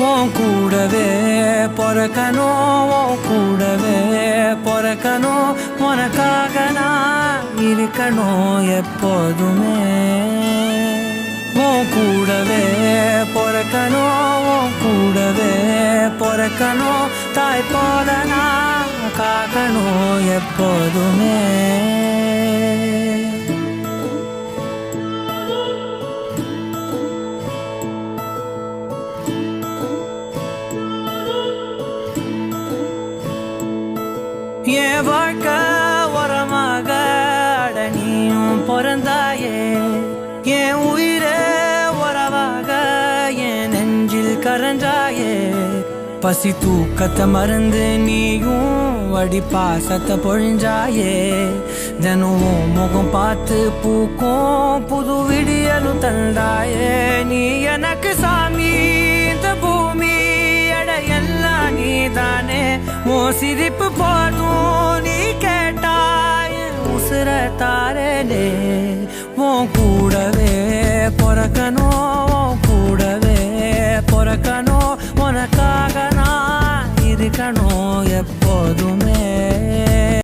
உன் கூடவே பொறக்கணும், உன் கூடவே பொறக்கணும், உனக்காக நான் இருக்கணும் எப்போதுமே. உன் கூடவே பொறக்கணும், உன் கூடவே பொறக்கணும், தாய் போல நான் காக்கணும் எப்போதுமே. என் வாழ்க்கை உரமாக நீயும் பிறந்தாயே, என் உயிரே உறவாக என் நெஞ்சில் கரஞ்சாயே. பசி தூக்கத்தை மறந்து நீயும் அடி பாசத்தை பொழிஞ்சாயே. தினம் முகம் பார்த்து பூக்கும் புது விடியலும் தந்தாயே. நீ எனக்கு சாமி, இந்த பூமி எல்லாம் நீதானே. உன் சிரிப்பு போதும், நீ கேட்டாய் உசுர தாரலே. உன் கூடவே பொறக்கணும், உன் கூடவே பொறக்கணும், உனக்காக நான் இருக்கணும் எப்போதுமே.